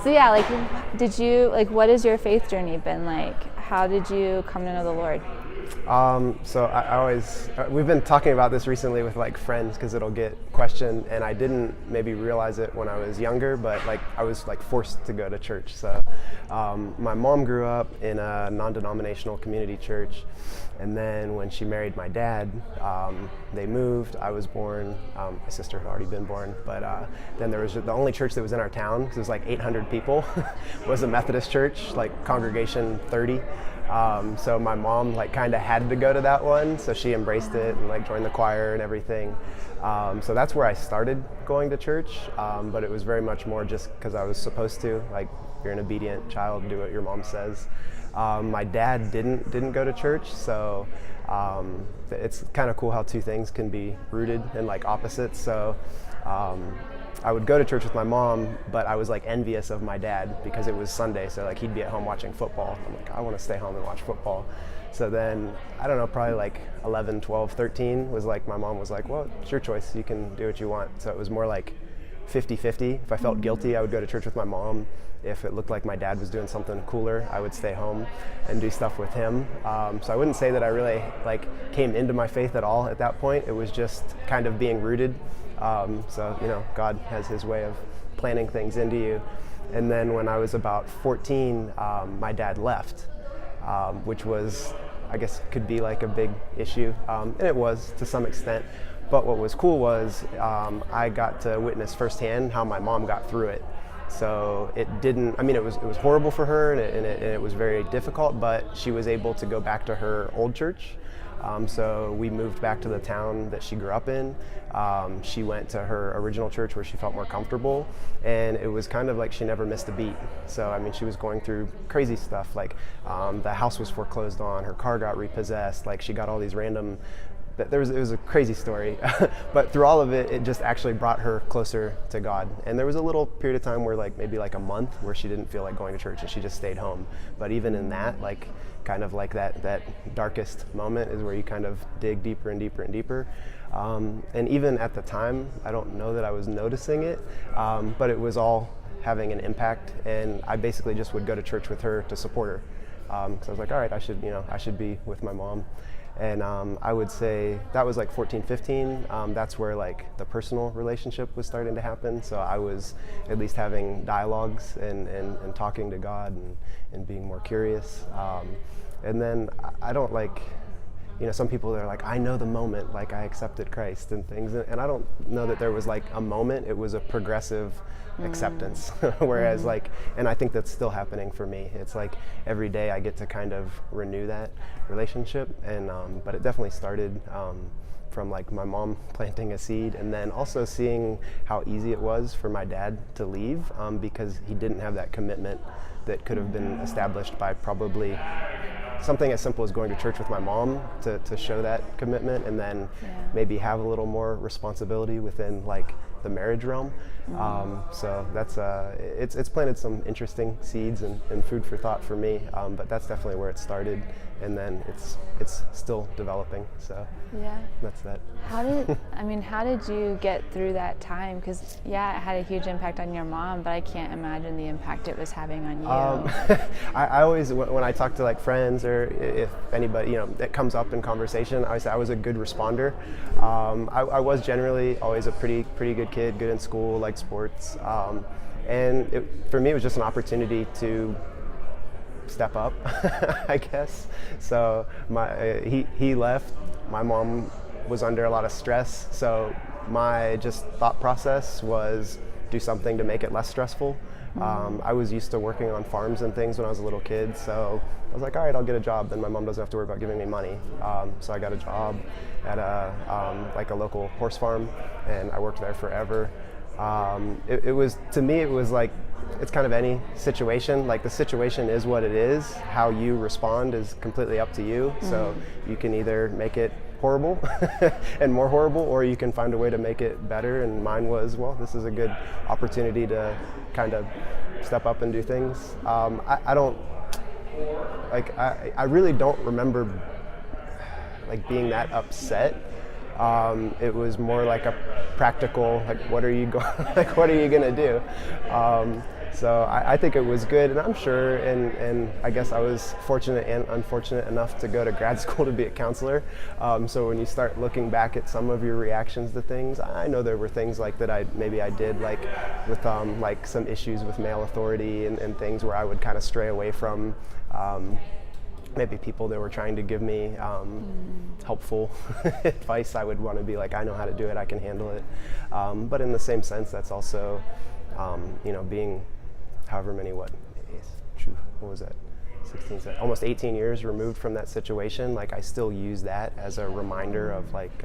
So yeah, like, what has your faith journey been like? How did you come to know the Lord? So I always, we've been talking about this recently with like friends because it'll get questioned, and I didn't maybe realize it when I was younger, but like I was like forced to go to church. So my mom grew up in a non-denominational community church, and then when she married my dad, they moved. I was born. My sister had already been born, but then there was the only church that was in our town, because it was like 800 people, was a Methodist church, like congregation 30. So my mom like kind of had to go to that one, so she embraced it and like joined the choir and everything. So that's where I started going to church, but it was very much more just because I was supposed to. Like, you're an obedient child, do what your mom says. My dad didn't go to church, so it's kind of cool how two things can be rooted in like opposites. So I would go to church with my mom, but I was like envious of my dad because it was Sunday, so like he'd be at home watching football. I'm like, I want to stay home and watch football. So then, I don't know, probably like 11, 12, 13 was like, my mom was like, well, it's your choice, you can do what you want. So it was more like 50-50. If I felt guilty, I would go to church with my mom. If it looked like my dad was doing something cooler, I would stay home and do stuff with him. So I wouldn't say that I really like came into my faith at all at that point. It was just kind of being rooted. So, you know, God has his way of planting things into you. And then when I was about 14, my dad left, which was, I guess, could be like a big issue. And it was to some extent. But what was cool was I got to witness firsthand how my mom got through it. So it didn't, I mean, it was horrible for her, and it was very difficult, but she was able to go back to her old church. So we moved back to the town that she grew up in. She went to her original church where she felt more comfortable, and it was kind of like she never missed a beat. So, I mean, she was going through crazy stuff, like the house was foreclosed on, her car got repossessed, like she got all these random, it was a crazy story. But through all of it, it just actually brought her closer to God. And there was a little period of time where like maybe like a month where she didn't feel like going to church and she just stayed home. But even in that, like kind of like that darkest moment is where you kind of dig deeper and deeper and deeper. And even at the time, I don't know that I was noticing it, but it was all having an impact. And I basically just would go to church with her to support her. Because I was like, all right, I should be with my mom. And I would say that was like 14, 15. That's where like the personal relationship was starting to happen. So I was at least having dialogues and talking to God and being more curious. And then I don't like, you know, some people are like, I know the moment, like I accepted Christ and things. And I don't know that there was like a moment. It was a progressive acceptance. Whereas like, and I think that's still happening for me. It's like every day I get to kind of renew that relationship. And but it definitely started from like my mom planting a seed, and then also seeing how easy it was for my dad to leave because he didn't have that commitment that could have been established by probably something as simple as going to church with my mom to show that commitment, and then maybe have a little more responsibility within like the marriage realm. So that's it's planted some interesting seeds and food for thought for me, but that's definitely where it started, and then it's still developing. So that's that. How did you get through that time? Because it had a huge impact on your mom, but I can't imagine the impact it was having on you. I always, when I talk to like friends or if anybody, you know, it comes up in conversation, I say I was a good responder. I was generally always a pretty good kid, good in school, liked sports, and for me it was just an opportunity to step up, I guess. So he left. My mom was under a lot of stress, so my just thought process was do something to make it less stressful. I was used to working on farms and things when I was a little kid, so I was like, all right, I'll get a job, then my mom doesn't have to worry about giving me money. So I got a job at a local horse farm, and I worked there forever. It was, to me, it was like, it's kind of any situation. Like, the situation is what it is. How you respond is completely up to you. So you can either make it horrible and more horrible, or you can find a way to make it better. And mine was, well, this is a good opportunity to kind of step up and do things. I don't, like, I really don't remember like being that upset. It was more like a practical, like, what are you gonna do? So I think it was good, and I'm sure, and I guess I was fortunate and unfortunate enough to go to grad school to be a counselor. So when you start looking back at some of your reactions to things, I know there were things like that I did, like with like some issues with male authority and things where I would kind of stray away from maybe people that were trying to give me helpful advice. I would want to be like, I know how to do it, I can handle it. But in the same sense, that's also, being however many, what was that? 16, almost 18 years removed from that situation. Like I still use that as a reminder of like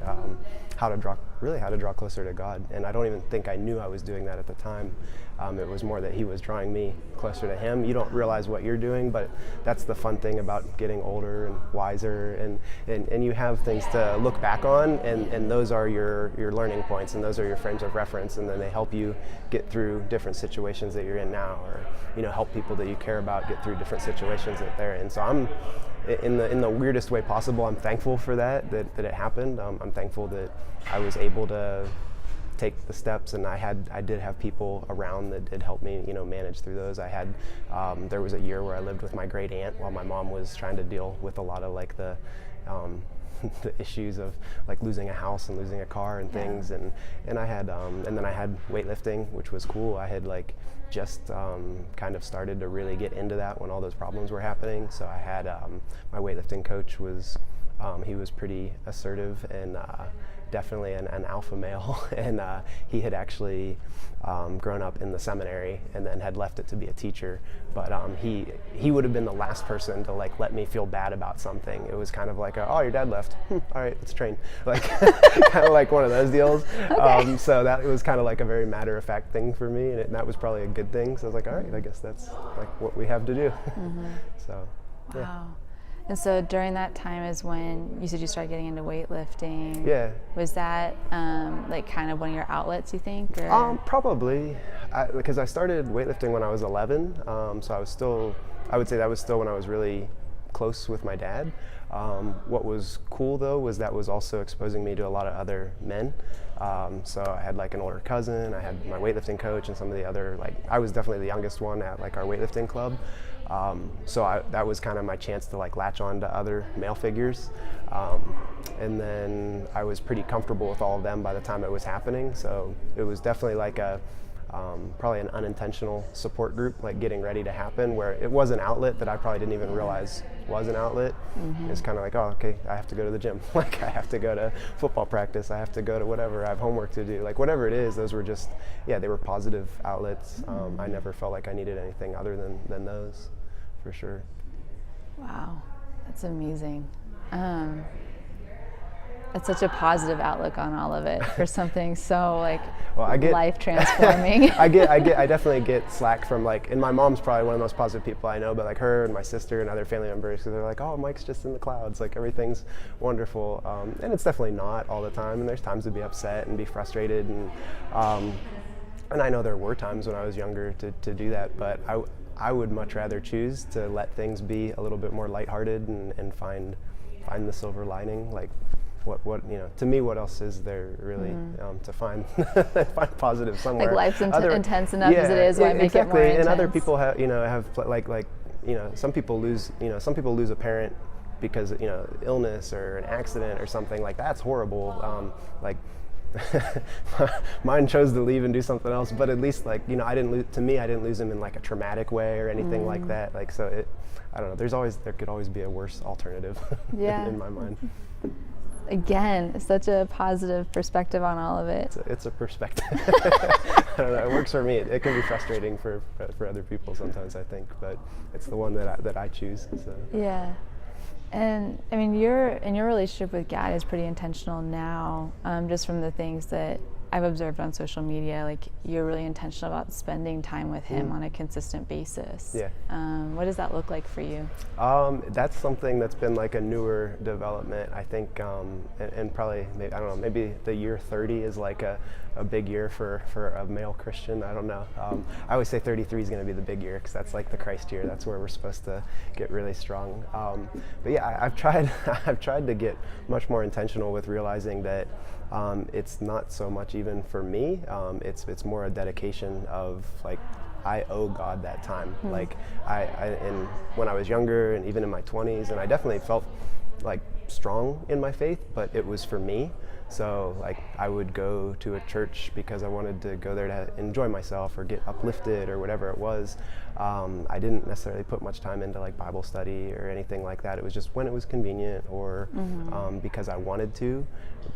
how to draw closer to God. And I don't even think I knew I was doing that at the time. It was more that He was drawing me closer to Him. You don't realize what you're doing, but that's the fun thing about getting older and wiser, and you have things to look back on, and those are your learning points, and those are your frames of reference, and then they help you get through different situations that you're in now, or help people that you care about get through different situations that they're in. So I'm in the weirdest way possible. I'm thankful for that it happened. I'm thankful that I was able to take the steps, and I did have people around that did help me manage through those. I had there was a year where I lived with my great aunt while my mom was trying to deal with a lot of like the issues of like losing a house and losing a car and things, and I had and then I had weightlifting, which was cool. I had like just kind of started to really get into that when all those problems were happening. So I had my weightlifting coach was he was pretty assertive and definitely an alpha male, and he had actually grown up in the seminary and then had left it to be a teacher. But he would have been the last person to like let me feel bad about something. It was kind of like, oh, your dad left. All right, let's train. Like kind of like one of those deals. Okay. So that was kind of like a very matter-of-fact thing for me, and that was probably a good thing. So I was like, all right, I guess that's like what we have to do. Mm-hmm. So yeah. Wow. And so during that time is when you said you started getting into weightlifting. Yeah. Was that like kind of one of your outlets, you think? Or? Probably, because I started weightlifting when I was 11. So I would say that was still when I was really close with my dad. What was cool though was that was also exposing me to a lot of other men. So I had like an older cousin, I had my weightlifting coach, and some of the other, like I was definitely the youngest one at like our weightlifting club. So that was kind of my chance to like latch on to other male figures. And then I was pretty comfortable with all of them by the time it was happening. So it was definitely like probably an unintentional support group, like getting ready to happen, where it was an outlet that I probably didn't even realize was an outlet. Mm-hmm. It's kind of like, oh, okay, I have to go to the gym. Like I have to go to football practice. I have to go to whatever. I have homework to do. Like whatever it is, those were just, they were positive outlets. I never felt like I needed anything other than those, for sure. Wow, that's amazing. That's such a positive outlook on all of it for something so like life transforming. I definitely get slack from like, and my mom's probably one of the most positive people I know, but like her and my sister and other family members, because they're like, oh, Mike's just in the clouds, like everything's wonderful, and it's definitely not all the time, and there's times to be upset and be frustrated, and I know there were times when I was younger to do that, but I would much rather choose to let things be a little bit more lighthearted and find the silver lining. Like what to me, what else is there really to find positive somewhere? Like life's intense enough as it is, why make it more intense? And other people have some people lose a parent because illness or an accident or something like that's horrible. Mine chose to leave and do something else, but at least I didn't lose him in like a traumatic way or anything like that. Like so I don't know. There could always be a worse alternative. In my mind. Again, such a positive perspective on all of it. It's a perspective. I don't know. It works for me. It can be frustrating for other people sometimes, I think, but it's the one that I choose. So. Yeah. And I mean, your relationship with God is pretty intentional now, just from the things that I've observed on social media. Like you're really intentional about spending time with Him on a consistent basis. Yeah. What does that look like for you? That's something that's been like a newer development, I think, and probably maybe the year 30 is like a big year for a male Christian. I don't know. I always say 33 is going to be the big year because that's like the Christ year. That's where we're supposed to get really strong. But yeah, I've tried to get much more intentional with realizing that it's not so much even for me. It's more a dedication of like I owe God that time. Like and when I was younger and even in my 20s, and I definitely felt like strong in my faith, but it was for me. So like I would go to a church because I wanted to go there to enjoy myself or get uplifted or whatever it was. I didn't necessarily put much time into like Bible study or anything like that. It was just when it was convenient or because I wanted to,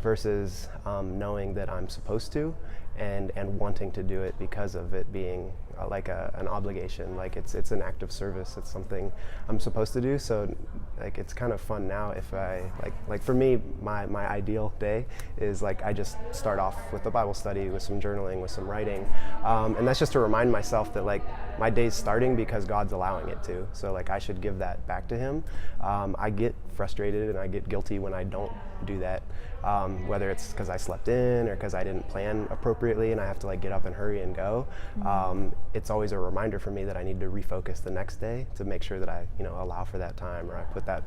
versus knowing that I'm supposed to and wanting to do it because of it being like an obligation. Like it's an act of service. It's something I'm supposed to do. So like it's kind of fun now if I like for me, my ideal day is like I just start off with a Bible study, with some journaling, with some writing, and that's just to remind myself that like my day's starting because God's allowing it to. So like I should give that back to Him. I get frustrated and I get guilty when I don't do that, whether it's because I slept in or because I didn't plan appropriately and I have to like get up and hurry and go. It's always a reminder for me that I need to refocus the next day to make sure that I allow for that time, or I put that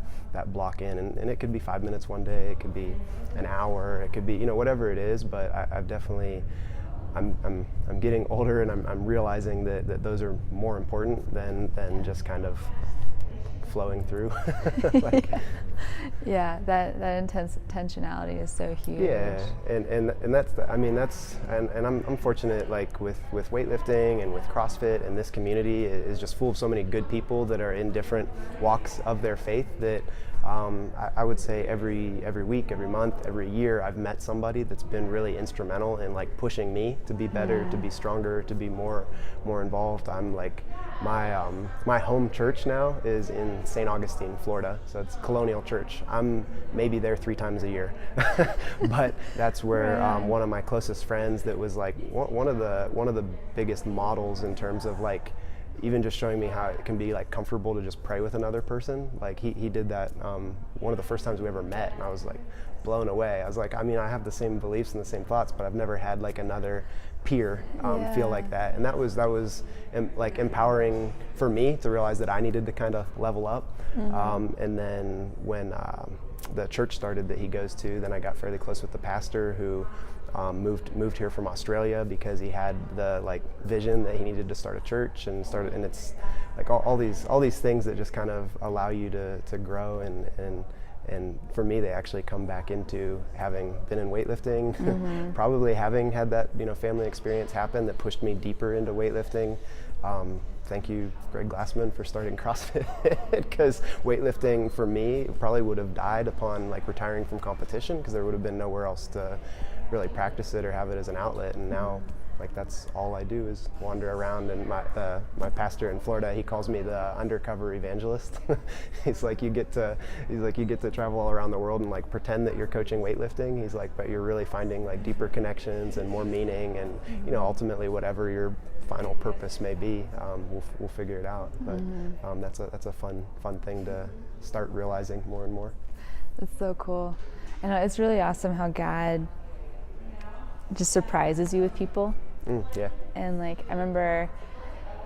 block in, and it could be 5 minutes one day, it could be an hour, it could be whatever it is, but I've definitely I'm getting older and I'm realizing that those are more important than just kind of flowing through. Like, yeah, that intentionality is so huge. yeah, and that's and I'm fortunate, like with weightlifting and with CrossFit, and this community is just full of so many good people that are in different walks of their faith that I would say every week, every month, every year, I've met somebody that's been really instrumental in like pushing me to be better, to be stronger, to be more involved. I'm like my home church now is in St. Augustine, Florida, so it's Colonial Church. I'm maybe there 3 times a year, but that's where one of my closest friends that was like one of the biggest models in terms of like even just showing me how it can be like comfortable to just pray with another person. Like he did that one of the first times we ever met, and I was like blown away. I was like, I mean, I have the same beliefs and the same thoughts, but I've never had like another peer feel like that. And that was like empowering for me to realize that I needed to kind of level up. And then when the church started that he goes to, then I got fairly close with the pastor who moved here from Australia because he had the like vision that he needed to start a church and it's like all these things that just kind of allow you to grow and for me they actually come back into having been in weightlifting, probably having had that family experience happen that pushed me deeper into weightlifting. Thank you, Greg Glassman, for starting CrossFit, because weightlifting for me probably would have died upon like retiring from competition because there would have been nowhere else to really practice it or have it as an outlet. And now like that's all I do is wander around, and my pastor in Florida, he calls me the undercover evangelist. He's like you get to travel all around the world and like pretend that you're coaching weightlifting. He's like, but you're really finding like deeper connections and more meaning, and ultimately whatever your final purpose may be, we'll figure it out. But that's a fun thing to start realizing more and more. That's so cool. And it's really awesome how God just surprises you with people. Yeah. And like I remember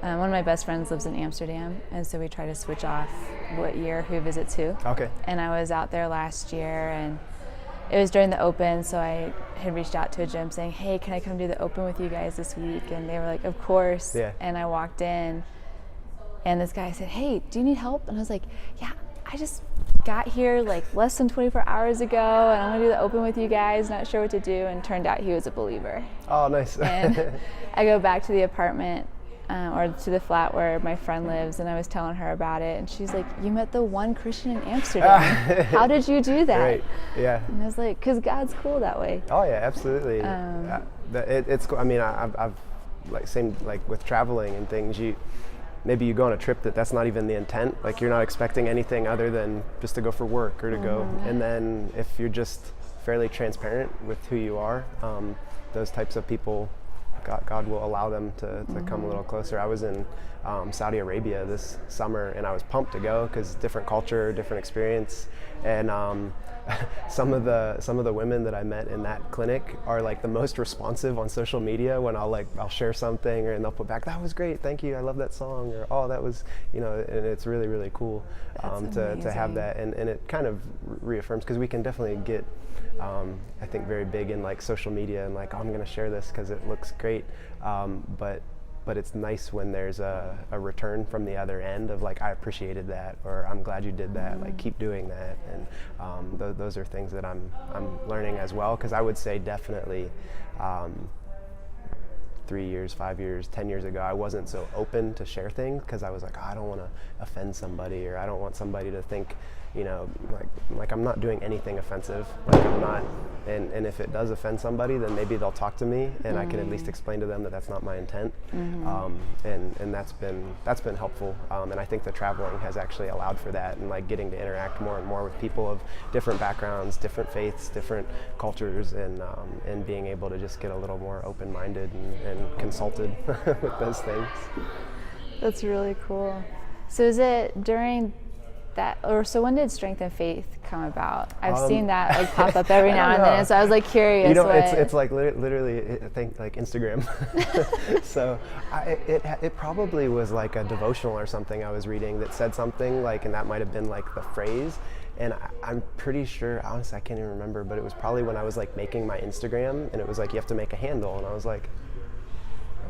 one of my best friends lives in Amsterdam, and so we try to switch off what year who visits who. Okay. And I was out there last year, and it was during the Open, so I had reached out to a gym saying, hey, can I come do the Open with you guys this week? And they were like, of course. Yeah. And I walked in, and this guy said, hey, do you need help? And I was like, yeah, I just got here like less than 24 hours ago, and I'm gonna do the Open with you guys, not sure what to do. And turned out he was a believer. Oh, nice. And I go back to the apartment or to the flat where my friend lives, and I was telling her about it, and she's like, you met the one Christian in Amsterdam. How did you do that? Right. Yeah. And I was like, because God's cool that way. Oh yeah, absolutely. It's cool. I mean, I've like same like with traveling and things. Maybe you go on a trip that's not even the intent. Like you're not expecting anything other than just to go for work or to go. And then if you're just fairly transparent with who you are, those types of people, God will allow them to come a little closer. I was in Saudi Arabia this summer, and I was pumped to go because different culture, different experience, and some of the women that I met in that clinic are like the most responsive on social media when I'll share something, and they'll put back, that was great, thank you, I love that song, or oh that was and it's really really cool to have that, and it kind of reaffirms, because we can definitely get I think very big in like social media and like, oh, I'm going to share this because it looks great, but but it's nice when there's a return from the other end of like, I appreciated that, or I'm glad you did that, like keep doing that. And those are things that I'm learning as well, because I would say definitely 3 years, 5 years, 10 years ago, I wasn't so open to share things because I was like, oh, I don't want to offend somebody, or I don't want somebody to think, you know, like I'm not doing anything offensive. Like I'm not, and if it does offend somebody, then maybe they'll talk to me, and I can at least explain to them that that's not my intent. And that's been helpful. And I think the traveling has actually allowed for that, and like getting to interact more and more with people of different backgrounds, different faiths, different cultures, and being able to just get a little more open-minded and consulted with those things. That's really cool. So is it during that, or so when did Strength and Faith come about? I've seen that like pop up every now and then, and so I was like curious. You know, it's like literally, I think like Instagram. So it probably was like a devotional or something I was reading that said something like, and that might have been like the phrase. And I'm pretty sure, honestly, I can't even remember, but it was probably when I was like making my Instagram, and it was like, you have to make a handle, and I was like,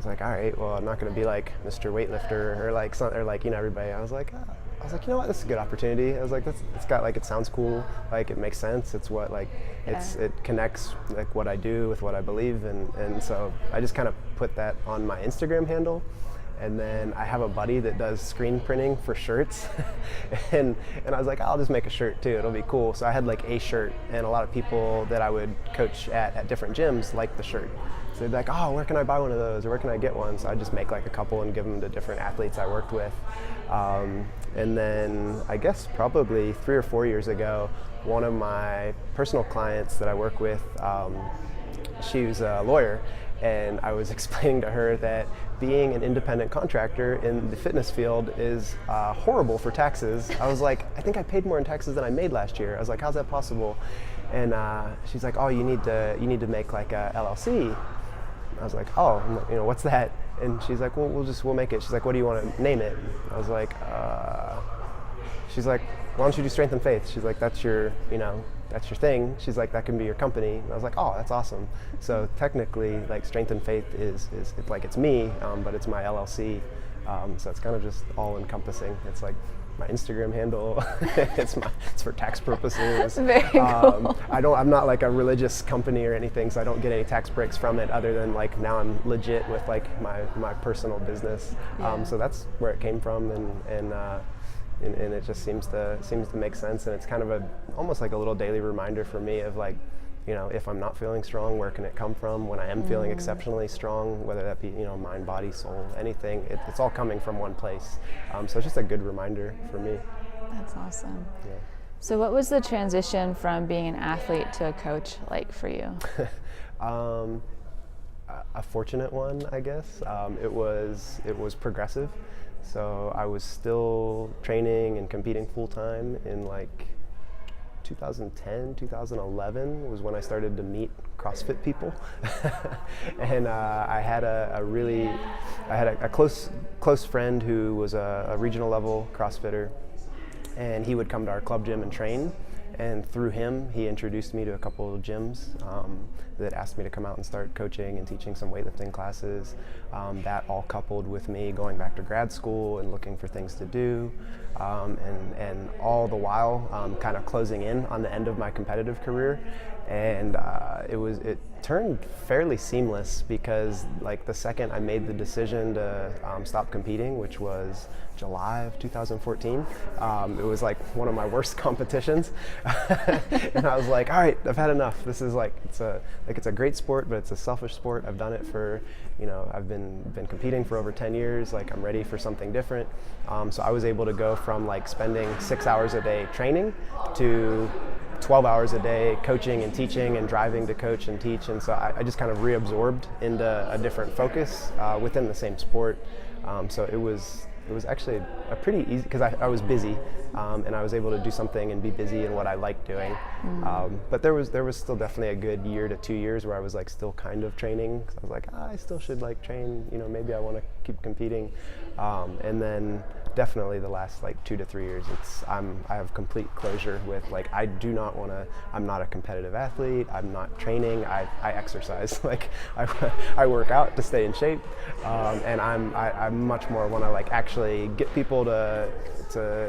all right, well, I'm not going to be like Mr. Weightlifter or like something, or like, you know, everybody. I was like, you know what, this is a good opportunity. I was like, it's got like, it sounds cool, like it makes sense. It's what like, it connects like what I do with what I believe, and so I just kind of put that on my Instagram handle. And then I have a buddy that does screen printing for shirts, and I was like, I'll just make a shirt too, it'll be cool. So I had like a shirt, and a lot of people that I would coach at different gyms liked the shirt. So they'd be like, oh, where can I buy one of those, or where can I get one? So I'd just make like a couple and give them to different athletes I worked with. And then I guess probably 3 or 4 years ago, one of my personal clients that I work with, she was a lawyer, and I was explaining to her that being an independent contractor in the fitness field is horrible for taxes. I was like, I think I paid more in taxes than I made last year. I was like, how's that possible? And she's like, oh, you need to make like a LLC. I was like, oh, you know, what's that? And she's like, well, we'll make it. She's like, what do you want to name it? I was like, she's like, why don't you do Strength and Faith? She's like, that's your thing. She's like, that can be your company. And I was like, oh, that's awesome. So technically, like Strength and Faith is it's like, it's me, but it's my LLC. So it's kind of just all encompassing. It's like my Instagram handle. it's for tax purposes. Very cool. I'm not like a religious company or anything, so I don't get any tax breaks from it, other than like now I'm legit with like my personal business. Yeah. So that's where it came from, and it just seems to make sense, and it's kind of almost like a little daily reminder for me of like, you know, if I'm not feeling strong, where can it come from? When I am feeling exceptionally strong, whether that be, you know, mind, body, soul, anything, it's all coming from one place. So it's just a good reminder for me. That's awesome. Yeah. So what was the transition from being an athlete to a coach like for you? A fortunate one, I guess. It was progressive. So I was still training and competing full time in like 2010, 2011 was when I started to meet CrossFit people. And I had a close friend who was a regional level CrossFitter, and he would come to our club gym and train. And through him, he introduced me to a couple of gyms that asked me to come out and start coaching and teaching some weightlifting classes. That all coupled with me going back to grad school and looking for things to do, and all the while kind of closing in on the end of my competitive career. And it turned fairly seamless, because like the second I made the decision to stop competing, which was July of 2014, it was like one of my worst competitions. And I was like, all right, I've had enough. This is like, it's a great sport, but it's a selfish sport. I've done it for, you know, I've been competing for over 10 years. Like, I'm ready for something different. So I was able to go from like spending 6 hours a day training to 12 hours a day coaching and teaching and driving to coach and teach. And so I just kind of reabsorbed into a different focus within the same sport. So it was actually a pretty easy, because I was busy, and I was able to do something and be busy in what I liked doing. But there was still definitely a good year to 2 years where I was like still kind of training. So I was like, I still should like train, you know, maybe I want to keep competing. And then definitely the last like 2 to 3 years, I have complete closure with like, I do not want to, I'm not a competitive athlete, I'm not training, I exercise. Like I work out to stay in shape, and I much more want to like actually get people to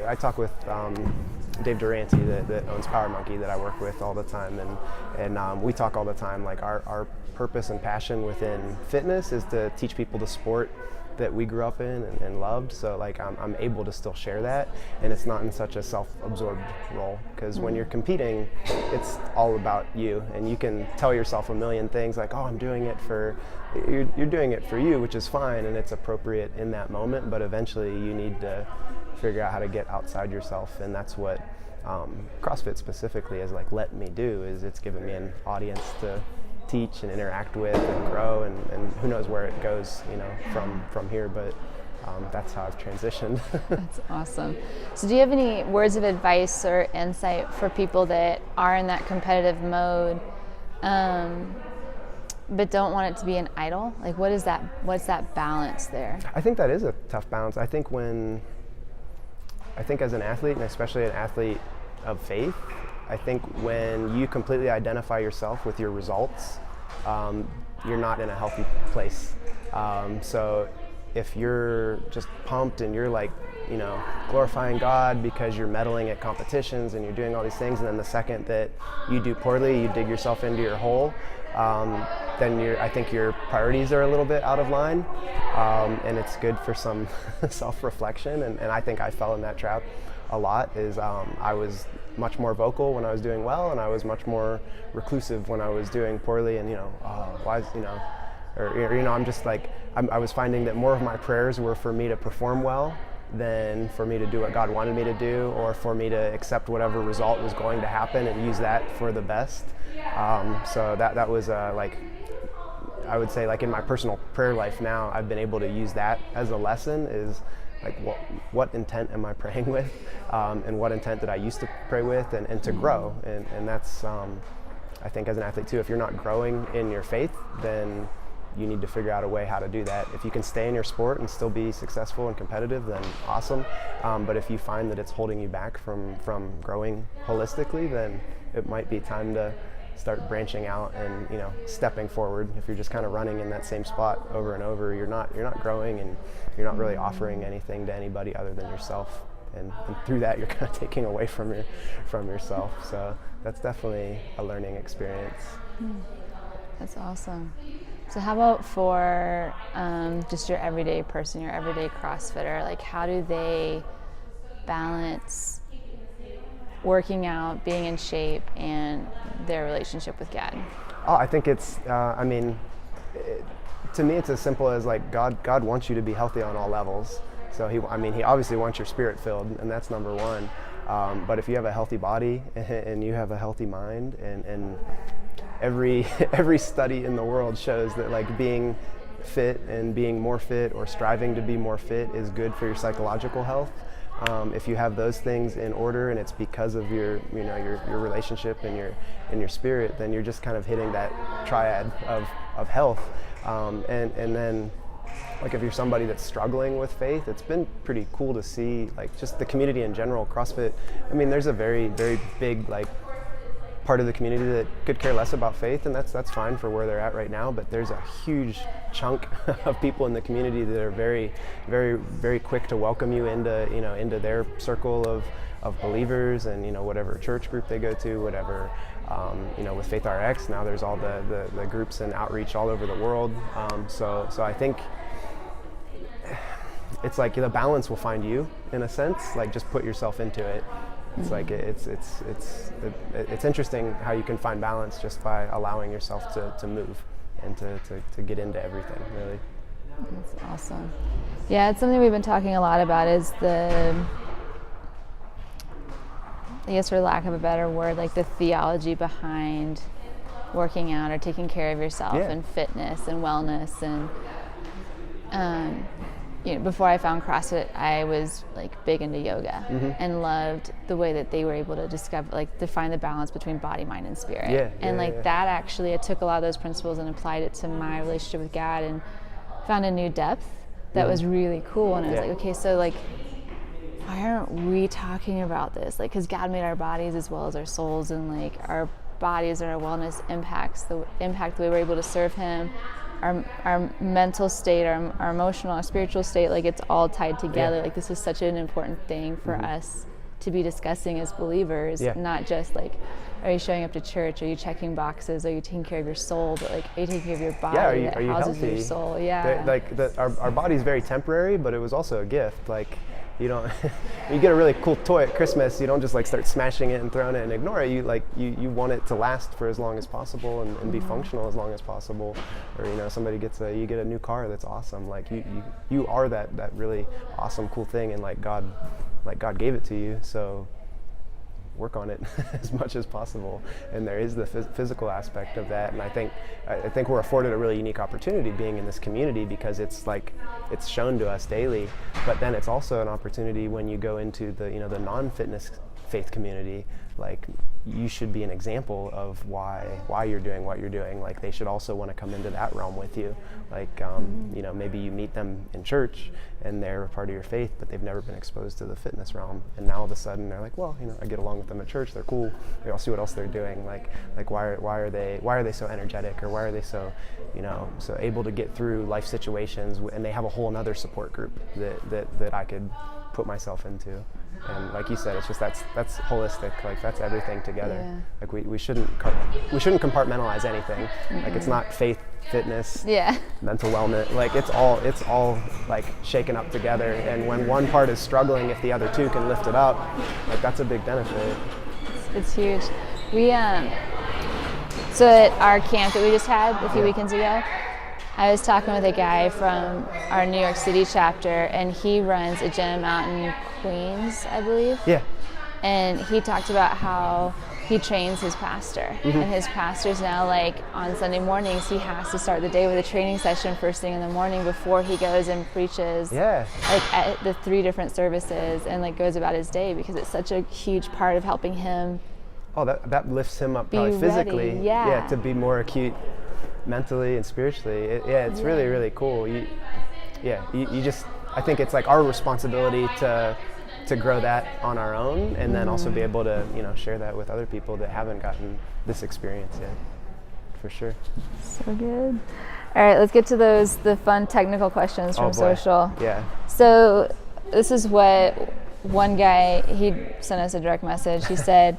I talk with Dave Durante that owns Power Monkey, that I work with all the time, and we talk all the time, like our purpose and passion within fitness is to teach people the sport that we grew up in and loved. So like I'm able to still share that, and it's not in such a self-absorbed role, because when you're competing, it's all about you, and you can tell yourself a million things like, oh, I'm doing it for, you're doing it for you, which is fine and it's appropriate in that moment, but eventually you need to figure out how to get outside yourself, and that's what CrossFit specifically has like let me do, is it's given me an audience to teach and interact with and grow, and who knows where it goes, you know, from here, but that's how I've transitioned. That's awesome. So do you have any words of advice or insight for people that are in that competitive mode, but don't want it to be an idol? Like what's that balance there? I think that is a tough balance. I think as an athlete, and especially an athlete of faith, I think when you completely identify yourself with your results, you're not in a healthy place. So if you're just pumped and you're like, you know, glorifying God because you're medaling at competitions and you're doing all these things, and then the second that you do poorly, you dig yourself into your hole, then I think your priorities are a little bit out of line, and it's good for some self-reflection, and I think I fell in that trap a lot. Is I was much more vocal when I was doing well, and I was much more reclusive when I was doing poorly, and I'm just like, I was finding that more of my prayers were for me to perform well than for me to do what God wanted me to do, or for me to accept whatever result was going to happen and use that for the best. So that was like, I would say, like in my personal prayer life now, I've been able to use that as a lesson, is like what intent am I praying with, and what intent did I used to pray with, and to grow, and that's I think as an athlete too, if you're not growing in your faith, then you need to figure out a way how to do that. If you can stay in your sport and still be successful and competitive, then awesome, but if you find that it's holding you back from growing holistically, then it might be time to start branching out and, you know, stepping forward. If you're just kind of running in that same spot over and over, you're not growing, and you're not really offering anything to anybody other than yourself, and through that you're kind of taking away from yourself. So that's definitely a learning experience. That's awesome. So how about for just your everyday person, your everyday CrossFitter, like how do they balance working out, being in shape, and their relationship with God? Oh, I think it's, to me it's as simple as like God wants you to be healthy on all levels. So he obviously wants your spirit filled, and that's number one. But if you have a healthy body and you have a healthy mind, and every study in the world shows that like being fit and being more fit, or striving to be more fit, is good for your psychological health. If you have those things in order, and it's because of your relationship and your spirit, then you're just kind of hitting that triad of health. And then, like, if you're somebody that's struggling with faith, it's been pretty cool to see, like, just the community in general. CrossFit, I mean, there's a very, very big, like, part of the community that could care less about faith, and that's fine for where they're at right now, but there's a huge chunk of people in the community that are very, very, very quick to welcome you into their circle of believers, and whatever church group they go to, whatever, with Faith RX now there's all the groups and outreach all over the world, so I think it's like the balance will find you, in a sense. Like, just put yourself into it. It's like it's interesting how you can find balance just by allowing yourself to move and to get into everything, really. That's awesome. Yeah, it's something we've been talking a lot about, is I guess for lack of a better word, like the theology behind working out or taking care of yourself, and fitness and wellness, and before I found CrossFit, I was like big into yoga, and loved the way that they were able to define the balance between body, mind, and spirit. That actually, I took a lot of those principles and applied it to my relationship with God, and found a new depth that was really cool. And I was like, okay, so like why aren't we talking about this? Like, because God made our bodies as well as our souls, and like our bodies and our wellness impact the way we're able to serve Him. Our mental state, our emotional, our spiritual state, like it's all tied together. Like this is such an important thing for us to be discussing as believers, not just like, are you showing up to church? Are you checking boxes? Are you taking care of your soul? But like, are you taking care of your body that houses your soul? Yeah. Our body's very temporary, but it was also a gift. Like, you don't, you get a really cool toy at Christmas, you don't just like start smashing it and throwing it and ignore it. You want it to last for as long as possible and be functional as long as possible. Or, you know, somebody you get a new car that's awesome. Like you are that really awesome, cool thing, and God gave it to you. So work on it as much as possible. And there is the physical aspect of that. And I think we're afforded a really unique opportunity being in this community, because it's shown to us daily. But then it's also an opportunity when you go into the non-fitness faith community. Like, you should be an example of why you're doing what you're doing. Like, they should also want to come into that realm with you. Like, maybe you meet them in church and they're a part of your faith, but they've never been exposed to the fitness realm. And now all of a sudden they're like, well, I get along with them at church. They're cool. I'll see what else they're doing. Like why are they so energetic, or why are they so able to get through life situations? And they have a whole another support group that I could put myself into. And like you said, it's just that's holistic. Like, that's everything together. Yeah. Like we shouldn't compartmentalize anything. Like, it's not faith, fitness, mental wellness. Like, it's all like shaken up together. And when one part is struggling, if the other two can lift it up, like, that's a big benefit. It's huge. We so at our camp that we just had a few weekends ago, I was talking with a guy from our New York City chapter, and he runs a gym out in Queens, I believe. Yeah. And he talked about how he trains his pastor. And his pastor's now, like, on Sunday mornings, he has to start the day with a training session first thing in the morning before he goes and preaches. Yeah. Like, at the 3 different services, and like goes about his day, because it's such a huge part of helping him. Oh, that lifts him up probably physically. Ready. Yeah. To be more acute mentally and spiritually. It's really, really cool. You just, I think it's like our responsibility to grow that on our own, and then also be able to share that with other people that haven't gotten this experience yet, for sure. So good. All right, let's get to the fun technical questions from social. Yeah. So this is what one guy, he sent us a direct message. He said,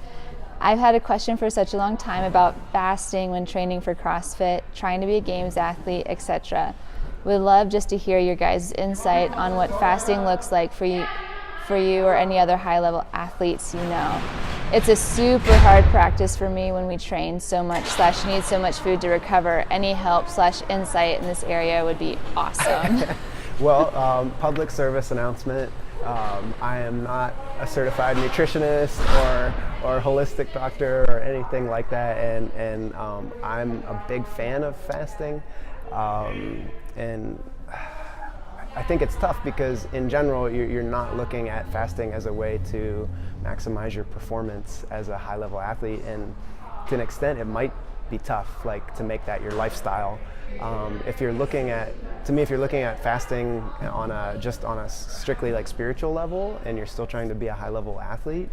I've had a question for such a long time about fasting when training for CrossFit, trying to be a games athlete, etc. Would love just to hear your guys' insight on what fasting looks like for you or any other high-level athletes you know. It's a super hard practice for me when we train so much / need so much food to recover. Any help / insight in this area would be awesome. Well, public service announcement. I am not a certified nutritionist or holistic doctor or anything like that, and I'm a big fan of fasting, and I think it's tough because in general you're not looking at fasting as a way to maximize your performance as a high-level athlete, and to an extent it might be tough, like, to make that your lifestyle. If you're looking at fasting on a strictly like spiritual level, and you're still trying to be a high-level athlete,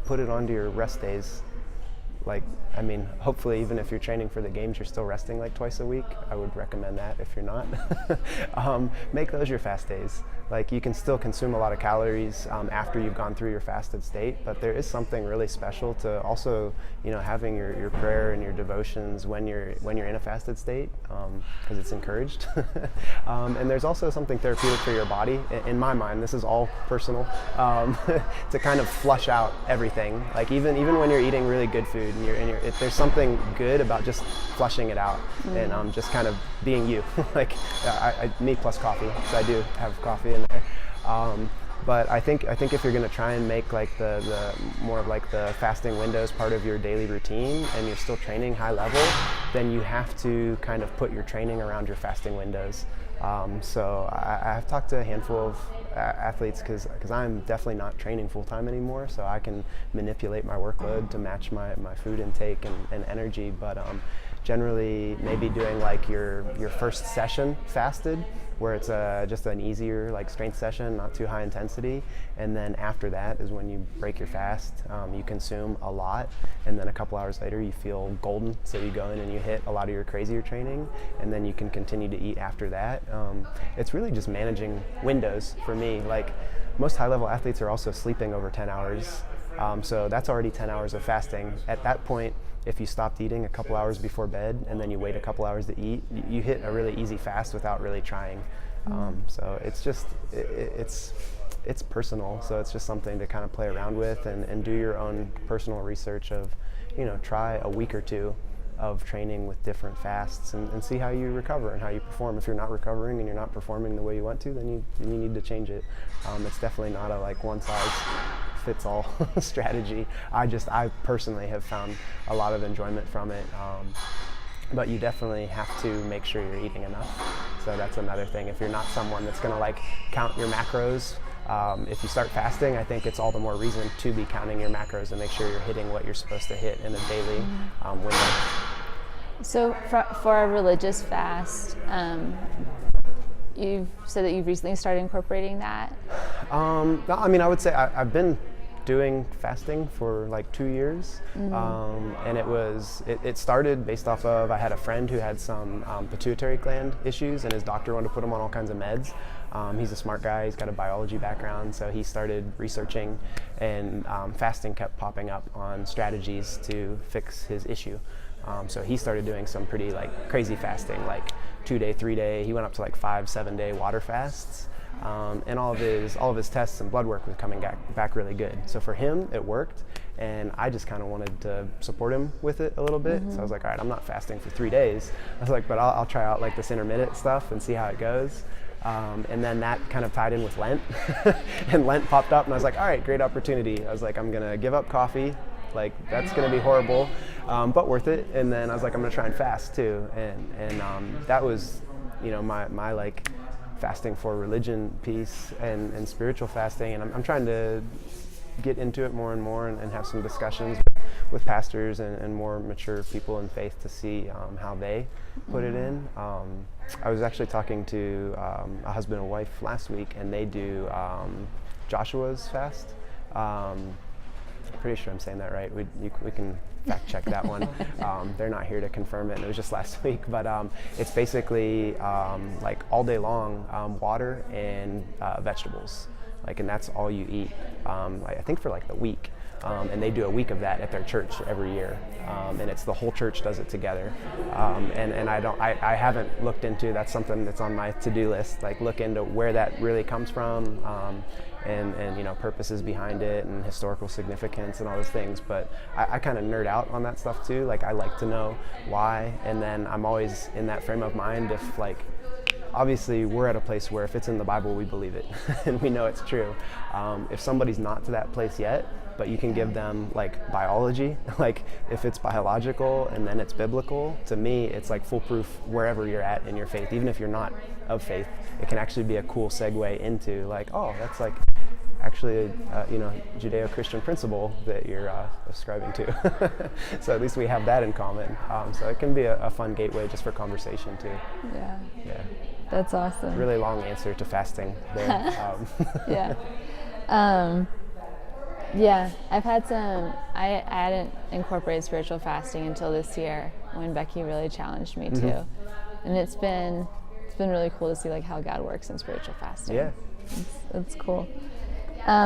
put it onto your rest days. Like, I mean, hopefully even if you're training for the games, you're still resting like twice a week. I would recommend that if you're not. Make those your fast days. Like, you can still consume a lot of calories after you've gone through your fasted state, but there is something really special to also, having your prayer and your devotions when you're in a fasted state, because it's encouraged. And there's also something therapeutic for your body. In my mind, this is all personal, to kind of flush out everything. Like, even when you're eating really good food, and there's something good about just flushing it out, and just kind of being you. Like, me plus coffee, so I do have coffee in there. But I think if you're going to try and make like the more of like the fasting windows part of your daily routine, and you're still training high level, then you have to kind of put your training around your fasting windows. So I've talked to a handful of athletes because I'm definitely not training full time anymore, so I can manipulate my workload to match my food intake and energy. But generally maybe doing like your first session fasted, where it's just an easier like strength session, not too high intensity, and then after that is when you break your fast. You consume a lot, and then a couple hours later you feel golden, so you go in and you hit a lot of your crazier training, and then you can continue to eat after that. It's really just managing windows for me. Like most high-level athletes are also sleeping over 10 hours, so that's already 10 hours of fasting. At that point, if you stopped eating a couple hours before bed and then you wait a couple hours to eat, you hit a really easy fast without really trying. So it's just, it's personal. So it's just something to kind of play around with and do your own personal research of, try a week or two of training with different fasts and see how you recover and how you perform. If you're not recovering and you're not performing the way you want to, then you need to change it. It's definitely not a like one size fits all strategy. I personally have found a lot of enjoyment from it, but you definitely have to make sure you're eating enough. So that's another thing. If you're not someone that's going to like count your macros, if you start fasting, I think it's all the more reason to be counting your macros and make sure you're hitting what you're supposed to hit in a daily window. So for a religious fast, you've said that you've recently started incorporating that? I mean, I would say I've been doing fasting for like 2 years, and it started based off of, I had a friend who had some pituitary gland issues, and his doctor wanted to put him on all kinds of meds. He's a smart guy, he's got a biology background, so he started researching, and fasting kept popping up on strategies to fix his issue. So he started doing some pretty like crazy fasting, like 2-day, 3-day. He went up to like 5-7 day water fasts, and all of his tests and blood work was coming back really good. So for him, it worked, and I just kind of wanted to support him with it a little bit. So I was like, all right, I'm not fasting for 3 days. I was like, but I'll try out like this intermittent stuff and see how it goes. And then that kind of tied in with Lent, and Lent popped up, and I was like, all right, great opportunity. I was like, I'm gonna give up coffee. Like that's going to be horrible, but worth it. And then I was like, I'm going to try and fast too. And that was, my like fasting for religion piece and spiritual fasting. And I'm trying to get into it more and more and have some discussions with pastors and more mature people in faith to see how they put it in. I was actually talking to a husband and wife last week, and they do Joshua's fast. Pretty sure I'm saying that right. We can fact check that one. They're not here to confirm it, and it was just last week. But it's basically like all day long, water and vegetables, and that's all you eat. I think for like the week, and they do a week of that at their church every year, and it's the whole church does it together. And I haven't looked into. That's something that's on my to-do list. Like look into where that really comes from. And purposes behind it and historical significance and all those things. But I kind of nerd out on that stuff too. Like I like to know why, and then I'm always in that frame of mind if like, obviously we're at a place where if it's in the Bible, we believe it and we know it's true. If somebody's not to that place yet, but you can give them like biology, like if it's biological and then it's biblical, to me it's like foolproof wherever you're at in your faith. Even if you're not of faith, it can actually be a cool segue into like, oh, that's like actually a Judeo-Christian principle that you're ascribing to. So at least we have that in common. So it can be a fun gateway just for conversation too. Yeah. Yeah. That's awesome. Really long answer to fasting there. Yeah. Yeah, I've had some, I hadn't incorporated spiritual fasting until this year when Becky really challenged me to. And it's been really cool to see like how God works in spiritual fasting. Yeah. It's cool.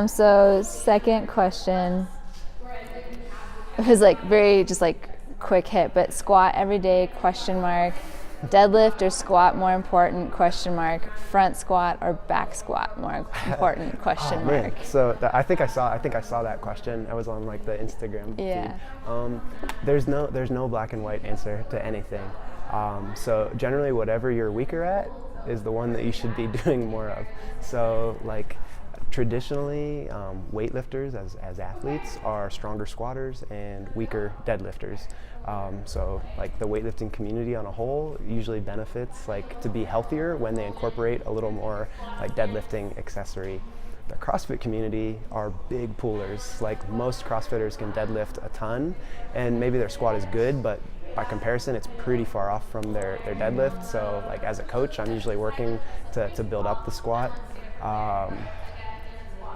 So second question, it was like very just like quick hit, but squat every day, ? Deadlift or squat more important, ? Front squat or back squat more important, ? Man. So I think I saw that question. I was on like the Instagram feed. There's no black and white answer to anything. So generally whatever you're weaker at is the one that you should be doing more of. So like traditionally, weightlifters as athletes are stronger squatters and weaker deadlifters. So like the weightlifting community on a whole usually benefits like to be healthier when they incorporate a little more like deadlifting accessory. The CrossFit community are big pullers. Like most CrossFitters can deadlift a ton, and maybe their squat is good, but by comparison, it's pretty far off from their deadlift. So like as a coach, I'm usually working to build up the squat.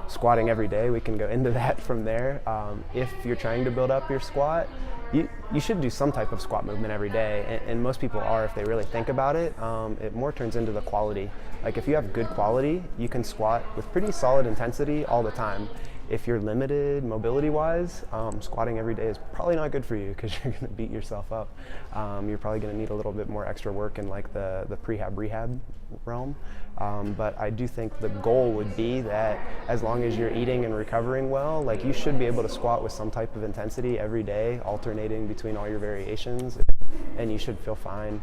Squatting every day, we can go into that from there. If you're trying to build up your squat, you should do some type of squat movement every day, and most people are if they really think about it. It more turns into the quality. Like if you have good quality, you can squat with pretty solid intensity all the time. If you're limited mobility-wise, squatting every day is probably not good for you because you're going to beat yourself up. You're probably going to need a little bit more extra work in like the prehab rehab realm. But I do think the goal would be that as long as you're eating and recovering well, like you should be able to squat with some type of intensity every day, alternating between all your variations, and you should feel fine.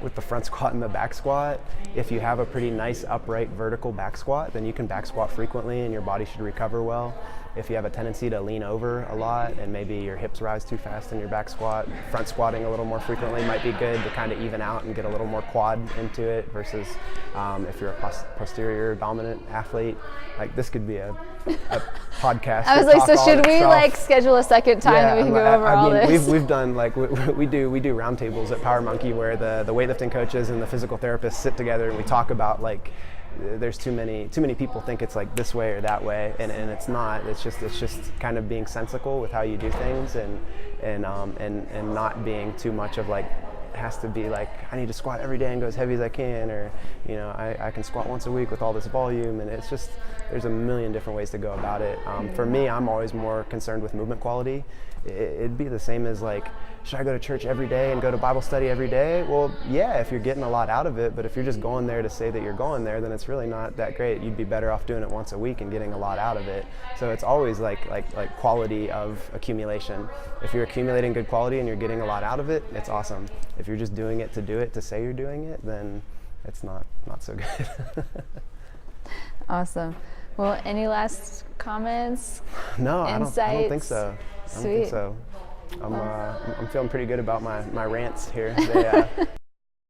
With the front squat and the back squat, if you have a pretty nice upright vertical back squat, then you can back squat frequently and your body should recover well. If you have a tendency to lean over a lot and maybe your hips rise too fast in your back squat, front squatting a little more frequently might be good to kind of even out and get a little more quad into it versus if you're a posterior dominant athlete. Like this could be a podcast. I was like, so should we like schedule a second time that we can go over all this? We've done like we do roundtables at Power Monkey where the weightlifting coaches and the physical therapists sit together and we talk about like there's too many people think it's like this way or that way, and it's not. It's just kind of being sensical with how you do things and not being too much of like it has to be like I need to squat every day and go as heavy as I can, or you know I can squat once a week with all this volume, and it's just there's a million different ways to go about it. For me, I'm always more concerned with movement quality. It'd be the same as like, should I go to church every day and go to Bible study every day? Well, yeah, if you're getting a lot out of it, but if you're just going there to say that you're going there, then it's really not that great. You'd be better off doing it once a week and getting a lot out of it. So it's always like quality of accumulation. If you're accumulating good quality and you're getting a lot out of it, it's awesome. If you're just doing it to say you're doing it, then it's not so good. Awesome. Well, any last comments? No, insights? I don't think so. I don't Sweet. think so. I'm feeling pretty good about my rants here.